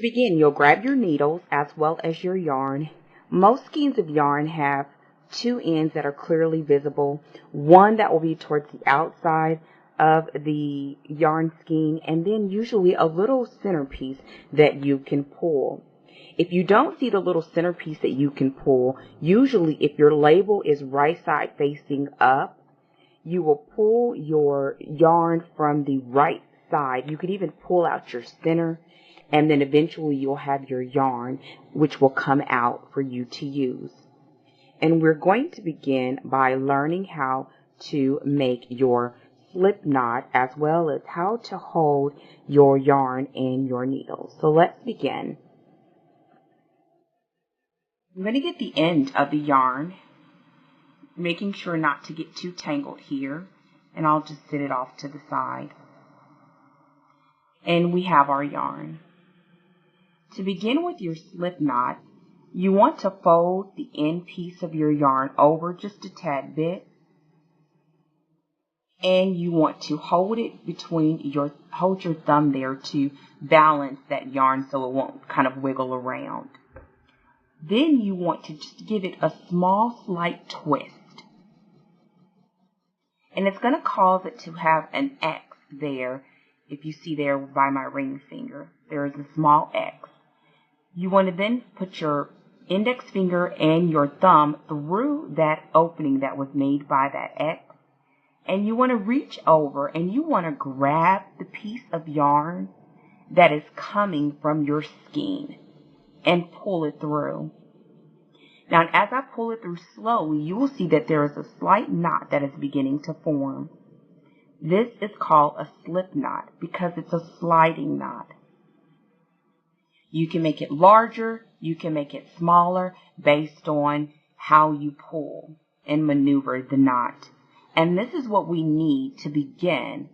To begin, you'll grab your needles as well as your yarn. Most skeins of yarn have two ends that are clearly visible, one that will be towards the outside of the yarn skein, and then usually a little centerpiece that you can pull. If you don't see the little centerpiece that you can pull, usually if your label is right side facing up, you will pull your yarn from the right side. You could even pull out your center, and then eventually you'll have your yarn which will come out for you to use. And we're going to begin by learning how to make your slip knot as well as how to hold your yarn and your needles. So let's begin. I'm going to get the end of the yarn, making sure not to get too tangled here, and I'll just sit it off to the side. And we have our yarn. To begin with your slip knot, you want to fold the end piece of your yarn over just a tad bit, and you want to hold your thumb there to balance that yarn so it won't kind of wiggle around. Then you want to just give it a small slight twist. And it's going to cause it to have an X there. If you see there by my ring finger, there is a small X. You want to then put your index finger and your thumb through that opening that was made by that X. And you want to reach over and you want to grab the piece of yarn that is coming from your skein and pull it through. Now, as I pull it through slowly, you will see that there is a slight knot that is beginning to form. This is called a slip knot because it's a sliding knot. You can make it larger, you can make it smaller based on how you pull and maneuver the knot. And this is what we need to begin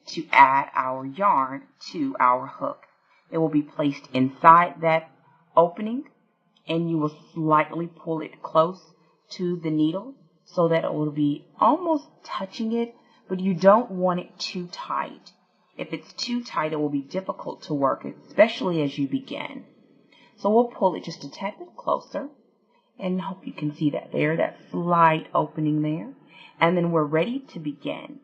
to add our yarn to our hook. It will be placed inside that opening, and you will slightly pull it close to the needle so that it will be almost touching it, but you don't want it too tight. If it's too tight, it will be difficult to work, especially as you begin. So we'll pull it just a tad bit closer, and I hope you can see that there, that slight opening there. And then we're ready to begin.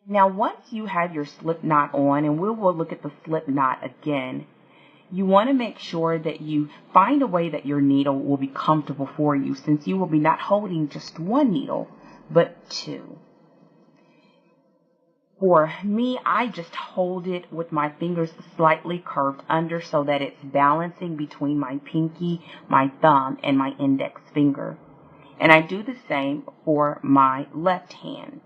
Now, once you have your slip knot on, and we will look at the slip knot again, you want to make sure that you find a way that your needle will be comfortable for you, since you will be not holding just one needle, but two. For me, I just hold it with my fingers slightly curved under so that it's balancing between my pinky, my thumb, and my index finger. And I do the same for my left hand.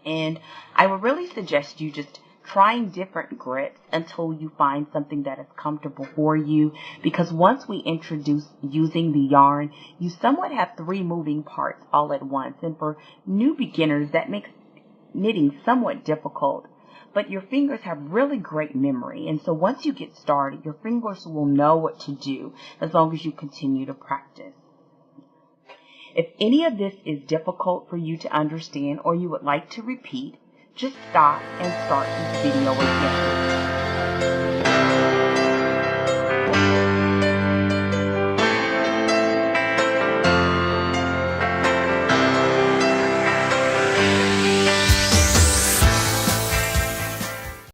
And I would really suggest you just trying different grips until you find something that is comfortable for you, because once we introduce using the yarn, you somewhat have three moving parts all at once. And for new beginners, that makes knitting somewhat difficult, but your fingers have really great memory, and so once you get started, your fingers will know what to do as long as you continue to practice. If any of this is difficult for you to understand or you would like to repeat, just stop and start this video again.